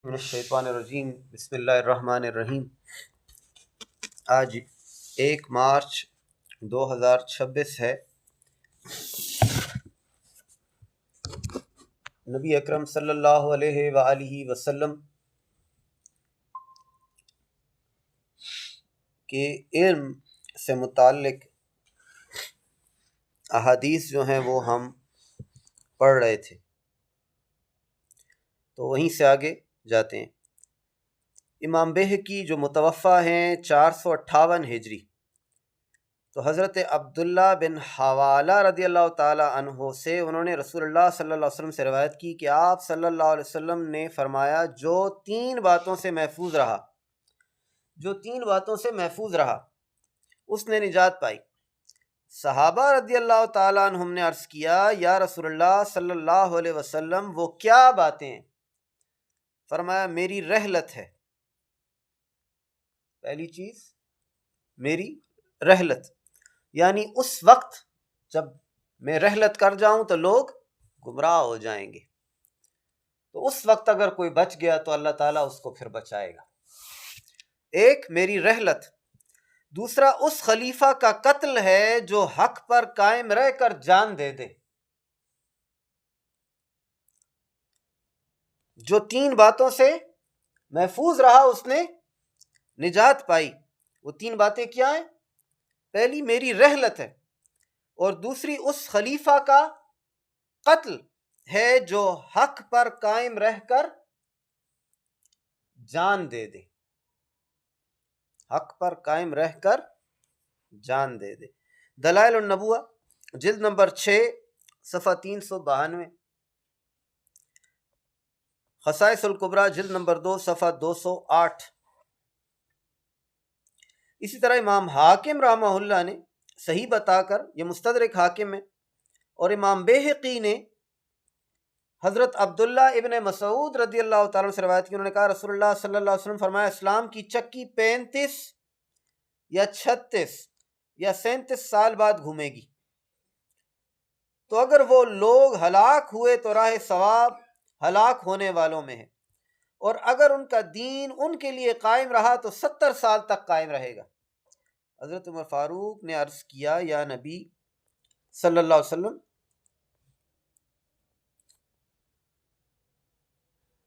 من الشیطان الرجیم بسم اللہ الرحمن الرحیم۔ آج 1 مارچ 2026 ہے۔ نبی اکرم صلی اللہ علیہ وآلہ وسلم کے علم سے متعلق احادیث جو ہیں وہ ہم پڑھ رہے تھے، تو وہیں سے آگے جاتے ہیں۔ امام بہقی جو متوفی ہیں 458 ہجری، تو حضرت عبداللہ بن حوالہ رضی اللہ تعالی عنہ سے انہوں نے رسول اللہ صلی اللہ علیہ وسلم سے روایت کی کہ آپ صلی اللہ علیہ وسلم نے فرمایا، جو تین باتوں سے محفوظ رہا اس نے نجات پائی۔ صحابہ رضی اللہ تعالیٰ عنہم نے عرض کیا، یا رسول اللہ صلی اللہ علیہ وسلم وہ کیا باتیں ہیں؟ فرمایا، میری رحلت ہے۔ پہلی چیز میری رحلت، یعنی اس وقت جب میں رحلت کر جاؤں تو لوگ گمراہ ہو جائیں گے، تو اس وقت اگر کوئی بچ گیا تو اللہ تعالیٰ اس کو پھر بچائے گا۔ ایک میری رحلت، دوسرا اس خلیفہ کا قتل ہے جو حق پر قائم رہ کر جان دے دے۔ جو تین باتوں سے محفوظ رہا اس نے نجات پائی۔ وہ تین باتیں کیا ہیں؟ پہلی میری رحلت ہے، اور دوسری اس خلیفہ کا قتل ہے جو حق پر قائم رہ کر جان دے دے۔ حق پر قائم رہ کر جان دے دے۔ دلائل النبوہ جلد نمبر 6 صفحہ 392، خصائص الکبریٰ جلد نمبر 2 صفحہ 208۔ اسی طرح امام حاکم رحمہ اللہ نے صحیح بتا کر، یہ مستدرک حاکم ہے، اور امام بہقی نے حضرت عبداللہ ابن مسعود رضی اللہ تعالیٰ عنہ سے روایت کی، انہوں نے کہا رسول اللہ صلی اللہ علیہ وسلم فرمایا، اسلام کی چکی 35 یا 36 یا 37 سال بعد گھومے گی، تو اگر وہ لوگ ہلاک ہوئے تو راہ ثواب ہلاک ہونے والوں میں ہے، اور اگر ان کا دین ان کے لیے قائم رہا تو 70 سال تک قائم رہے گا۔ حضرت عمر فاروق نے عرض کیا، یا نبی صلی اللہ علیہ وسلم،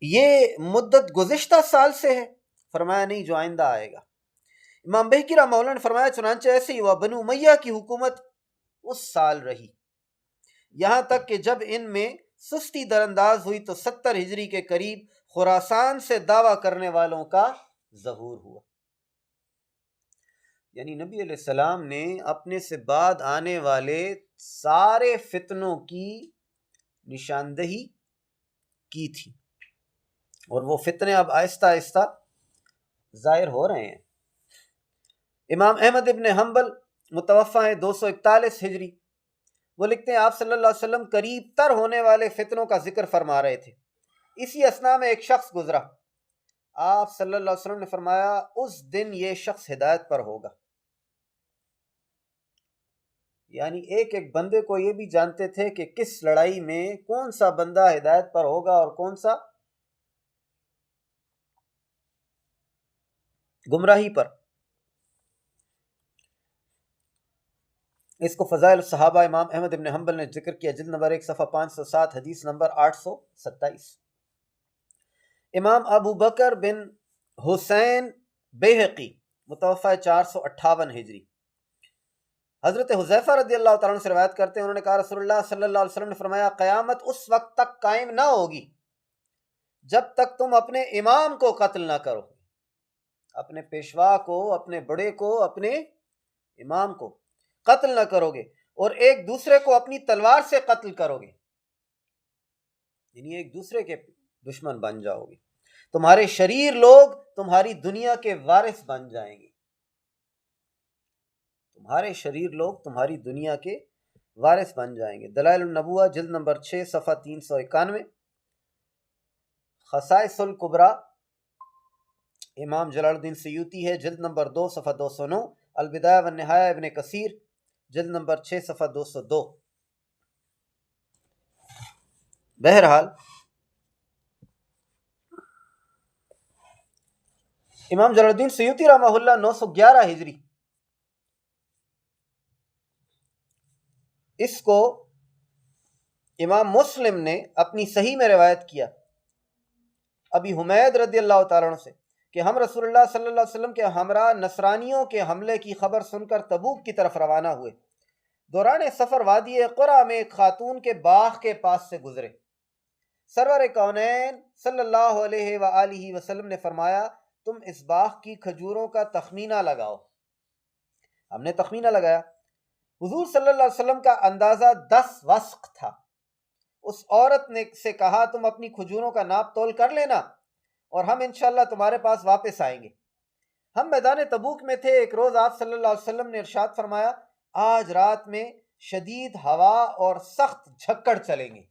یہ مدت گزشتہ سال سے ہے؟ فرمایا، نہیں، جو آئندہ آئے گا۔ امام بہقی رحمہ اللہ نے فرمایا، چنانچہ ایسے ہی ہوا، بنو امیہ کی حکومت اس سال رہی، یہاں تک کہ جب ان میں سستی در انداز ہوئی تو 70 ہجری کے قریب خراسان سے دعویٰ کرنے والوں کا ظہور ہوا۔ یعنی نبی علیہ السلام نے اپنے سے بعد آنے والے سارے فتنوں کی نشاندہی کی تھی، اور وہ فتنے اب آہستہ آہستہ ظاہر ہو رہے ہیں۔ امام احمد ابن حنبل متوفی ہیں 241 ہجری، وہ لکھتے ہیں، آپ صلی اللہ علیہ وسلم قریب تر ہونے والے فتنوں کا ذکر فرما رہے تھے، اسی اثناء میں ایک شخص گزرا، آپ صلی اللہ علیہ وسلم نے فرمایا، اس دن یہ شخص ہدایت پر ہوگا۔ یعنی ایک ایک بندے کو یہ بھی جانتے تھے کہ کس لڑائی میں کون سا بندہ ہدایت پر ہوگا اور کون سا گمراہی پر۔ اس کو فضائل الصحابہ امام احمد ابن حنبل نے ذکر کیا، جلد نمبر 1 صفحہ 507، حدیث نمبر 827۔ امام ابو بکر بن حسین بہقی متوفی 458 ہجری، حضرت حذیفہ رضی اللہ تعالیٰ عنہ سے روایت کرتے ہیں، انہوں نے کہا رسول اللہ صلی اللہ علیہ وسلم نے فرمایا، قیامت اس وقت تک قائم نہ ہوگی جب تک تم اپنے امام کو قتل نہ کرو، اپنے پیشوا کو، اپنے بڑے کو، اپنے امام کو قتل نہ کرو گے، اور ایک دوسرے کو اپنی تلوار سے قتل کرو گے، یعنی ایک دوسرے کے دشمن بن جاؤ گے، تمہارے شریر لوگ تمہاری دنیا کے وارث بن جائیں گے، تمہارے شریر لوگ تمہاری دنیا کے وارث بن جائیں گے۔ دلائل النبوہ جلد نمبر 6 صفحہ 391، خصائص الکبریٰ امام جلال الدین سیوطی ہے، جلد نمبر 2 صفحہ 209، البدایہ والنہایہ ابن کثیر جلد نمبر 6 صفحہ 202۔ بہرحال امام جلال الدین سیوطی رحمہ اللہ 911 ہجری، اس کو امام مسلم نے اپنی صحیح میں روایت کیا ابی حمید رضی اللہ تعالیٰ عنہ سے کہ ہم رسول اللہ صلی اللہ علیہ وسلم کے ہمراہ نصرانیوں کے حملے کی خبر سن کر تبوک کی طرف روانہ ہوئے۔ دوران سفر وادی قرا میں ایک خاتون کے باغ کے پاس سے گزرے۔ سرور کونین صلی اللہ علیہ وآلہ وسلم نے فرمایا تم اس باغ کی کھجوروں کا تخمینہ لگاؤ۔ ہم نے تخمینہ لگایا۔ حضور صلی اللہ علیہ وسلم کا اندازہ 10 وسق تھا۔ اس عورت نے سے کہا تم اپنی کھجوروں کا ناپ تول کر لینا اور ہم انشاءاللہ تمہارے پاس واپس آئیں گے۔ ہم میدان تبوک میں تھے۔ ایک روز آپ صلی اللہ علیہ وسلم نے ارشاد فرمایا آج رات میں شدید ہوا اور سخت جھکڑ چلیں گے،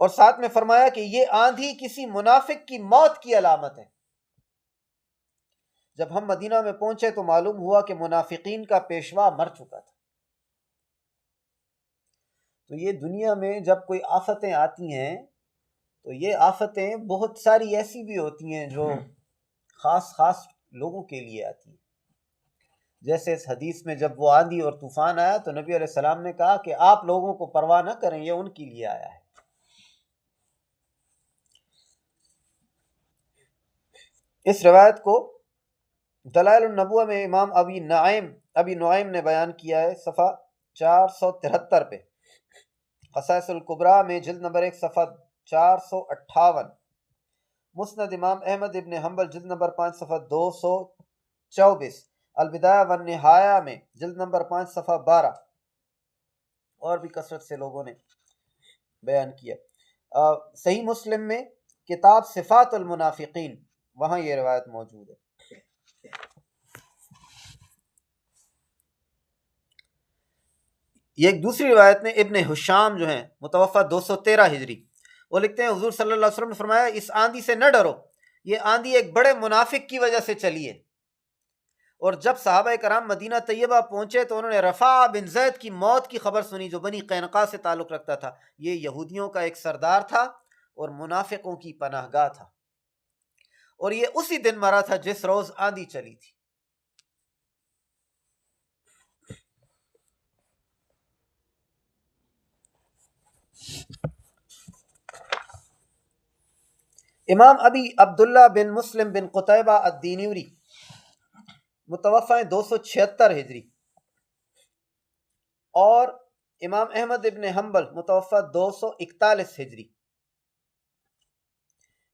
اور ساتھ میں فرمایا کہ یہ آندھی کسی منافق کی موت کی علامت ہے۔ جب ہم مدینہ میں پہنچے تو معلوم ہوا کہ منافقین کا پیشوا مر چکا تھا۔ تو یہ دنیا میں جب کوئی آفتیں آتی ہیں تو یہ آفتیں بہت ساری ایسی بھی ہوتی ہیں جو خاص خاص لوگوں کے لیے آتی ہیں۔ جیسے اس حدیث میں جب وہ آندھی اور طوفان آیا تو نبی علیہ السلام نے کہا کہ آپ لوگوں کو پرواہ نہ کریں، یہ ان کے لیے آیا ہے۔ اس روایت کو دلائل النبوہ میں امام ابی نعیم نے بیان کیا ہے، صفحہ 473 پہ۔ خصائص الکبریٰ میں جلد نمبر 1 صفحہ 458۔ مسند امام احمد ابن حنبل جلد نمبر 5 صفحہ 224۔ البدایہ والنہایہ میں جلد نمبر 5 صفحہ 12۔ اور بھی کثرت سے لوگوں نے بیان کیا۔ صحیح مسلم میں کتاب صفات المنافقین، وہاں یہ روایت موجود ہے۔ یہ ایک دوسری روایت میں ابن حشام جو ہیں متوفہ 213 ہجری، وہ لکھتے ہیں حضور صلی اللہ علیہ وسلم نے فرمایا اس آندھی سے نہ ڈرو، یہ آندھی ایک بڑے منافق کی وجہ سے چلی ہے۔ اور جب صحابہ کرام مدینہ طیبہ پہنچے تو انہوں نے رفاع بن زید کی موت کی خبر سنی جو بنی قینقاع سے تعلق رکھتا تھا۔ یہ یہودیوں کا ایک سردار تھا اور منافقوں کی پناہ گاہ تھا، اور یہ اسی دن مرا تھا جس روز آندھی چلی تھی۔ امام ابی عبداللہ بن مسلم بن قتیبہ الدینوری متوفہ 276 ہجری، اور امام احمد ابن حنبل متوفہ 241 ہجری۔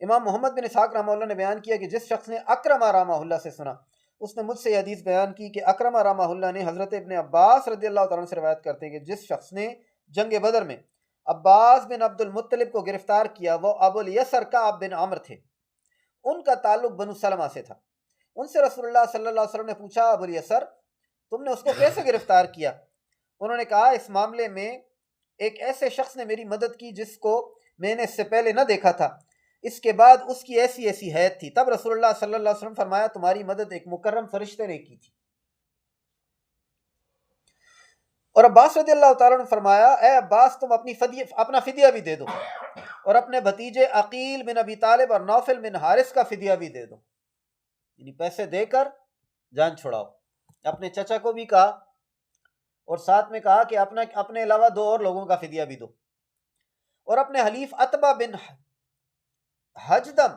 امام محمد بن اسحاق رحمہ اللہ نے بیان کیا کہ جس شخص نے اکرمہ رحمہ اللہ سے سنا، اس نے مجھ سے یہ حدیث بیان کی کہ اکرمہ رحمہ اللہ نے حضرت ابن عباس رضی اللہ تعالیٰ عنہ سے روایت کرتے ہیں کہ جس شخص نے جنگ بدر میں عباس بن عبد المطلب کو گرفتار کیا وہ ابو الیسر کعب بن عمرو تھے۔ ان کا تعلق بنو سلمہ سے تھا۔ ان سے رسول اللہ صلی اللہ علیہ وسلم نے پوچھا ابو الیسر تم نے اس کو کیسے گرفتار کیا؟ انہوں نے کہا اس معاملے میں ایک ایسے شخص نے میری مدد کی جس کو میں نے اس سے پہلے نہ دیکھا تھا، اس کے بعد اس کی ایسی ایسی حیثیت تھی۔ تب رسول اللہ صلی اللہ علیہ وسلم فرمایا تمہاری مدد ایک مکرم فرشتے نے کی تھی۔ اور عباس رضی اللہ تعالیٰ نے فرمایا اے عباس تم اپنا فدیہ بھی دے دو، اور اپنے بھتیجے عقیل بن ابی طالب اور نوفل بن حارث کا فدیہ بھی دے دو، یعنی پیسے دے کر جان چھڑاؤ۔ اپنے چچا کو بھی کہا اور ساتھ میں کہا کہ اپنے علاوہ 2 اور لوگوں کا فدیہ بھی دو، اور اپنے حلیف عتبہ بن حجدم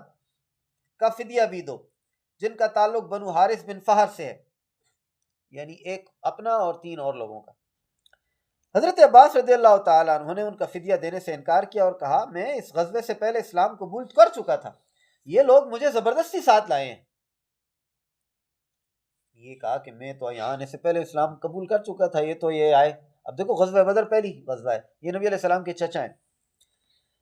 کا فدیہ بھی دو جن کا تعلق بنو حارث بن فہر سے ہے، یعنی ایک اپنا اور 3 اور لوگوں کا۔ حضرت عباس رضی اللہ تعالیٰ عنہ نے ان کا فدیہ دینے سے انکار کیا اور کہا میں اس غزوے سے پہلے اسلام قبول کر چکا تھا، یہ لوگ مجھے زبردستی ساتھ لائے ہیں۔ یہ کہا کہ میں تو یہاں آنے سے پہلے اسلام قبول کر چکا تھا، یہ تو یہ آئے۔ اب دیکھو غزوہ بدر پہلی غزوہ ہے، یہ نبی علیہ السلام کے چچا ہیں۔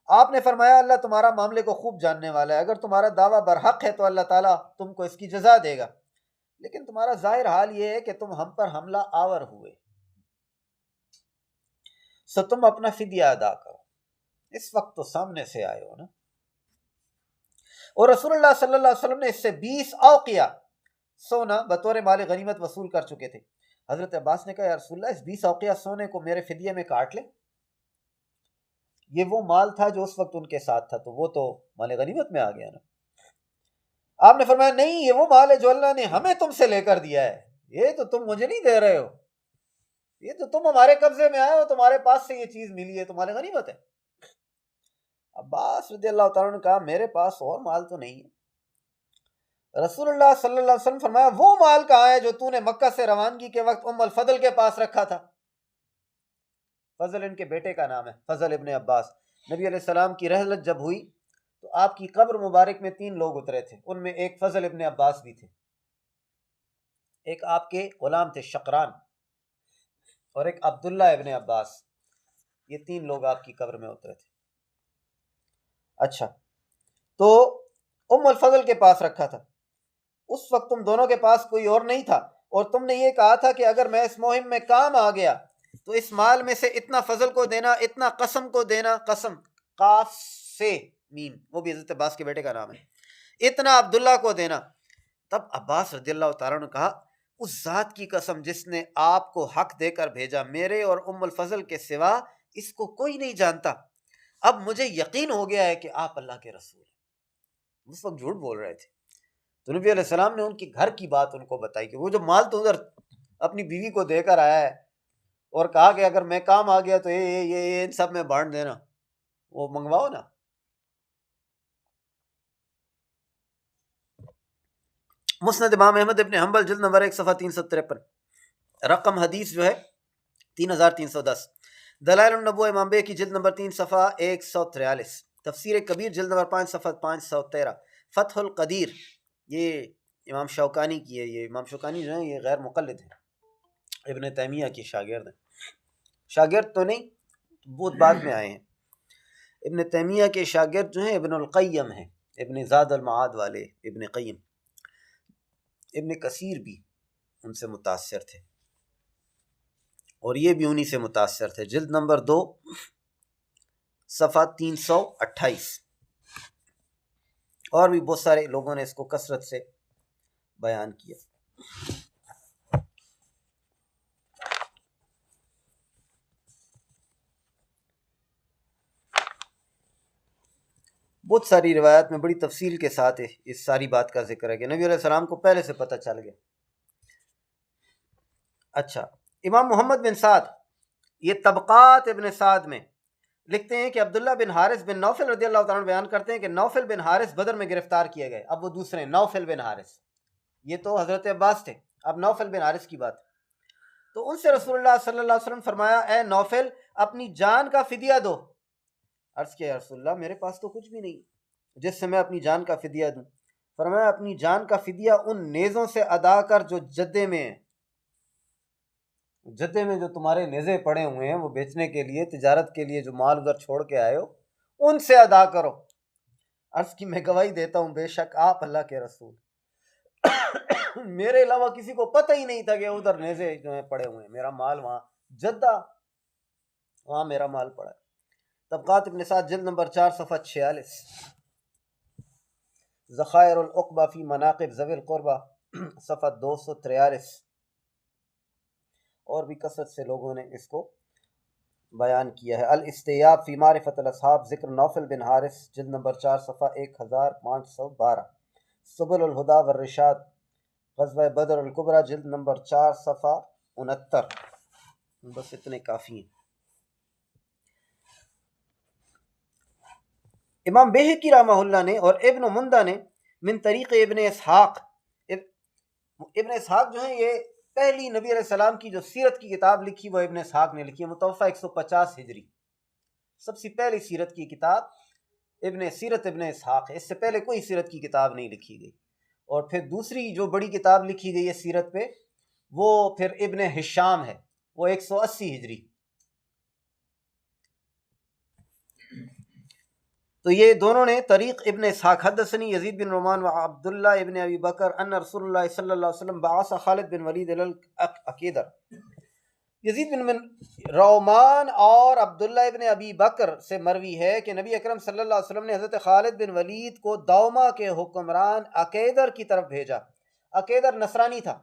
آپ نے فرمایا اللہ تمہارا معاملے کو خوب جاننے والا ہے، اگر تمہارا دعویٰ برحق ہے تو اللہ تعالیٰ تم کو اس کی جزا دے گا، لیکن تمہارا ظاہر حال یہ ہے کہ تم ہم پر حملہ آور ہوئے، سو تم اپنا فدیہ ادا کرو۔ اس وقت تو سامنے سے آئے ہو نا۔ اور رسول اللہ صلی اللہ علیہ وسلم نے اس سے 20 اوقیہ سونا بطور مال غنیمت وصول کر چکے تھے۔ حضرت عباس نے کہا یا رسول اللہ اس 20 اوقیہ سونے کو میرے فدیے میں کاٹ لیں۔ یہ وہ مال تھا جو اس وقت ان کے ساتھ تھا، تو وہ تو مال غنیمت میں آ گیا نا۔ آپ نے فرمایا نہیں، یہ وہ مال ہے جو اللہ نے ہمیں تم سے لے کر دیا ہے، یہ تو تم مجھے نہیں دے رہے ہو، یہ تو تم ہمارے قبضے میں آئے ہو، تمہارے پاس سے یہ چیز ملی ہے، تمہارے غنیمت ہے۔ عباس رضی اللہ تعالیٰ نے کہا میرے پاس اور مال تو نہیں ہے۔ رسول اللہ صلی اللہ علیہ وسلم فرمایا وہ مال کہاں ہے جو تو نے مکہ سے روانگی کے وقت ام الفضل کے پاس رکھا تھا؟ فضل ان کے بیٹے کا نام ہے، فضل ابن عباس۔ نبی علیہ السلام کی رحلت جب ہوئی تو آپ کی قبر مبارک میں 3 لوگ اترے تھے، ان میں ایک فضل ابن عباس بھی تھے، ایک آپ کے غلام تھے شقران، اور ایک عبداللہ ابن عباس۔ یہ 3 لوگ آپ کی قبر میں اترے تھے۔ اچھا، تو ام الفضل کے پاس رکھا تھا، اس وقت تم دونوں کے پاس کوئی اور نہیں تھا، اور تم نے یہ کہا تھا کہ اگر میں اس مہم میں کام آ گیا تو اس مال میں سے اتنا فضل کو دینا، اتنا قسم کو دینا، قسم قاف سے میم، وہ بھی حضرت عباس کے بیٹے کا نام ہے، اتنا عبداللہ کو دینا۔ تب عباس رضی اللہ تعالیٰ نے کہا اس ذات کی قسم جس نے آپ کو حق دے کر بھیجا، میرے اور ام الفضل کے سوا اس کو کوئی نہیں جانتا، اب مجھے یقین ہو گیا ہے کہ آپ اللہ کے رسول ہیں۔ اس وقت جھوٹ بول رہے تھے، تو نبی علیہ السلام نے ان کے گھر کی بات ان کو بتائی کہ وہ جو مال تو ادھر اپنی بیوی کو دے کر آیا ہے، اور کہا کہ اگر میں کام آ گیا تو یہ ان سب میں بانٹ دینا، وہ منگواؤ نا۔ مسند امام احمد ابن حنبل جلد نمبر 1 صفحہ 353، رقم حدیث جو ہے 3310۔ دلائل النبوہ امام بے کی جلد نمبر 3 صفحہ 143، تفسیر کبیر جلد نمبر 5 صفحہ 513، فتح القدیر، یہ امام شوکانی کی ہے۔ یہ امام شوکانی جو ہیں یہ غیر مقلد ہیں، ابن تیمیہ کے شاگرد ہیں، شاگرد تو نہیں، بہت بعد میں آئے ہیں۔ ابن تیمیہ کے شاگرد جو ہیں ابن القیم ہیں، ابن زاد المعاد والے ابن قیم۔ ابن کثیر بھی ان سے متاثر تھے، اور یہ بھی انہی سے متاثر تھے، جلد نمبر 2 صفحہ 328۔ اور بھی بہت سارے لوگوں نے اس کو کثرت سے بیان کیا۔ بہت ساری روایات میں بڑی تفصیل کے ساتھ اس ساری بات کا ذکر ہے کہ نبی علیہ السلام کو پہلے سے پتہ چل گیا۔ اچھا، امام محمد بن سعد یہ طبقات ابن سعد میں لکھتے ہیں کہ عبداللہ بن حارث بن نوفل رضی اللہ تعالیٰ عنہ بیان کرتے ہیں کہ نوفل بن حارث بدر میں گرفتار کیے گئے۔ اب وہ دوسرے نوفل بن حارث، یہ تو حضرت عباس تھے، اب نوفل بن حارث کی بات۔ تو ان سے رسول اللہ صلی اللہ علیہ وسلم فرمایا اے نوفل اپنی جان کا فدیہ دو۔ عرض کیا یا رسول اللہ میرے پاس تو کچھ بھی نہیں جس سے میں اپنی جان کا فدیہ دوں۔ فرمایا اپنی جان کا فدیہ ان نیزوں سے ادا کر جو جدے میں ہیں، جدے میں جو تمہارے نیزے پڑے ہوئے ہیں وہ بیچنے کے لیے، تجارت کے لیے جو مال ادھر چھوڑ کے آئے ہو ان سے ادا کرو۔ عرض کی میں گواہی دیتا ہوں بے شک آپ اللہ کے رسول، میرے علاوہ کسی کو پتہ ہی نہیں تھا کہ ادھر نیزے جو ہیں پڑے ہوئے ہیں، میرا مال وہاں جدہ، وہاں میرا مال پڑا ہے۔ طبقات ابن سعد جلد نمبر 4 صفحہ 46، ذخائر العقبہ فی مناقب ذوی القربہ صفحہ 243، اور بھی کثرت سے لوگوں نے اس کو بیان کیا ہے۔ الاستیاب فی معرفت الاصحاب، ذکر نوفل بن حارث جلد نمبر 4 صفحہ 1512، سبل الہدی والرشاد، غزوہ بدر الکبریٰ جلد نمبر 4 صفحہ 69۔ بس اتنے کافی ہیں۔ امام بیہقی رحمہ اللہ نے اور ابن مندہ نے من طریق ابن اسحاق، ابن اسحاق جو ہیں یہ پہلی نبی علیہ السلام کی جو سیرت کی کتاب لکھی وہ ابن اسحاق نے لکھی ہے، متوفہ 150 ہجری۔ سب سے پہلی سیرت کی کتاب سیرت ابن اسحاق ہے، اس سے پہلے کوئی سیرت کی کتاب نہیں لکھی گئی۔ اور پھر دوسری جو بڑی کتاب لکھی گئی ہے سیرت پہ وہ پھر ابن ہشام ہے، وہ 180 ہجری۔ تو یہ دونوں نے طریق ابن اسحاق حدثنی یزید بن رومان و عبداللہ ابن ابی بکر ان رسول اللہ صلی اللہ علیہ وسلم بعث خالد بن ولید العقیدر۔ یزید بن رومان اور عبداللہ ابن ابی بکر سے مروی ہے کہ نبی اکرم صلی اللہ علیہ وسلم نے حضرت خالد بن ولید کو دوما کے حکمران عقیدر کی طرف بھیجا۔ عقیدر نصرانی تھا،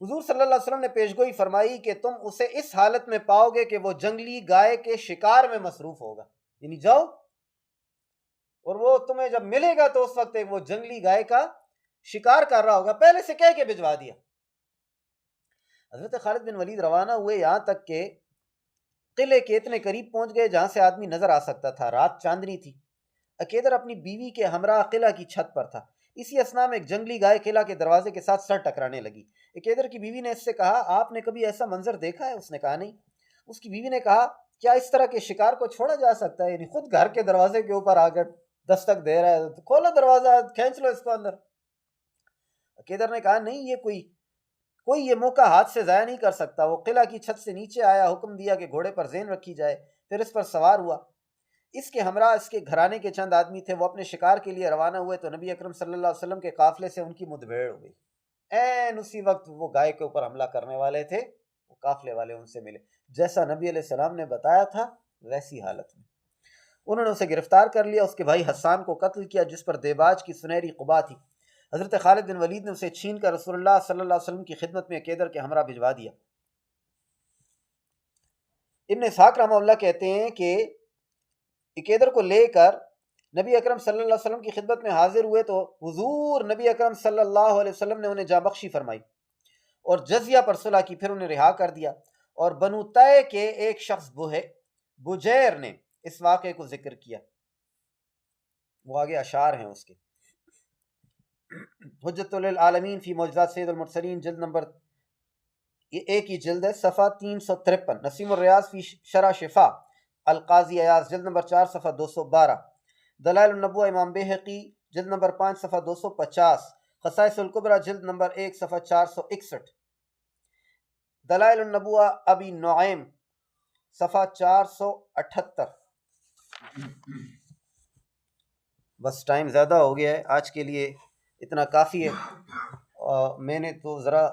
حضور صلی اللہ علیہ وسلم نے پیشگوئی فرمائی کہ تم اسے اس حالت میں پاؤ گے کہ وہ جنگلی گائے کے شکار میں مصروف ہوگا، یعنی جاؤ اور وہ تمہیں جب ملے گا تو اس وقت وہ جنگلی گائے کا شکار کر رہا ہوگا، پہلے سے کہہ کے بھجوا دیا۔ حضرت خالد بن ولید روانہ ہوئے یہاں تک کہ قلعے کے اتنے قریب پہنچ گئے جہاں سے آدمی نظر آ سکتا تھا۔ رات چاندنی تھی۔ عقیدر اپنی بیوی کے ہمراہ قلعہ کی چھت پر تھا۔ اسی اثناء میں ایک جنگلی گائے قلعہ کے دروازے کے ساتھ سر ٹکرانے لگی۔ عقیدر کی بیوی نے اس سے کہا آپ نے کبھی ایسا منظر دیکھا ہے؟ اس نے کہا نہیں۔ اس کی بیوی نے کہا کیا اس طرح کے شکار کو چھوڑا جا سکتا ہے؟ یعنی خود گھر کے دروازے کے اوپر آ کر دستک دے رہا ہے، کھولو دروازہ، کھینچ لو اس کو اندر۔ عقیدر نے کہا نہیں، یہ کوئی یہ موقع ہاتھ سے ضائع نہیں کر سکتا۔ وہ قلعہ کی چھت سے نیچے آیا، حکم دیا کہ گھوڑے پر زین رکھی جائے، پھر اس پر سوار ہوا۔ اس کے ہمراہ اس کے گھرانے کے چند آدمی تھے، وہ اپنے شکار کے لیے روانہ ہوئے تو نبی اکرم صلی اللہ علیہ وسلم کے قافلے سے ان کی مدبھیڑ ہو گئی۔ این اسی وقت وہ گائے کے اوپر حملہ کرنے والے تھے، وہ قافلے والے ان سے ملے، جیسا نبی علیہ السلام نے بتایا تھا ویسی حالت میں۔ انہوں نے اسے گرفتار کر لیا، اس کے بھائی حسان کو قتل کیا جس پر دیباج کی سنہری قبا تھی۔ حضرت خالد بن ولید نے اسے چھین کر رسول اللہ صلی اللہ علیہ وسلم کی خدمت میں عقیدر کے ہمراہ بھجوا دیا۔ ابن اسحاق رحمہ اللہ کہتے ہیں کہ عقیدر کو لے کر نبی اکرم صلی اللہ علیہ وسلم کی خدمت میں حاضر ہوئے تو حضور نبی اکرم صلی اللہ علیہ وسلم نے انہیں جاں بخشی فرمائی اور جزیہ پر صلح کی، پھر انہیں رہا کر دیا۔ اور بنو طے کے ایک شخص بجیر نے اس واقعے کو ذکر کیا، وہ آگے اشعار ہیں اس کے۔ حجت للعالمین فی معجزات سید المرسلین جلد نمبر، یہ ایک ہی جلد ہے، صفحہ 353۔ نسیم الریاض فی شرح شفا القاضی ایاز جلد نمبر 4 صفحہ 212۔ دلائل النبوہ امام بیہقی جلد نمبر 5 صفحہ 250۔ خصائص الکبریٰ جلد نمبر 1 صفحہ 461۔ دلائل النبوہ ابی نعیم صفحہ 478۔ بس ٹائم زیادہ ہو گیا ہے، آج کے لیے اتنا کافی ہے۔ میں نے تو ذرا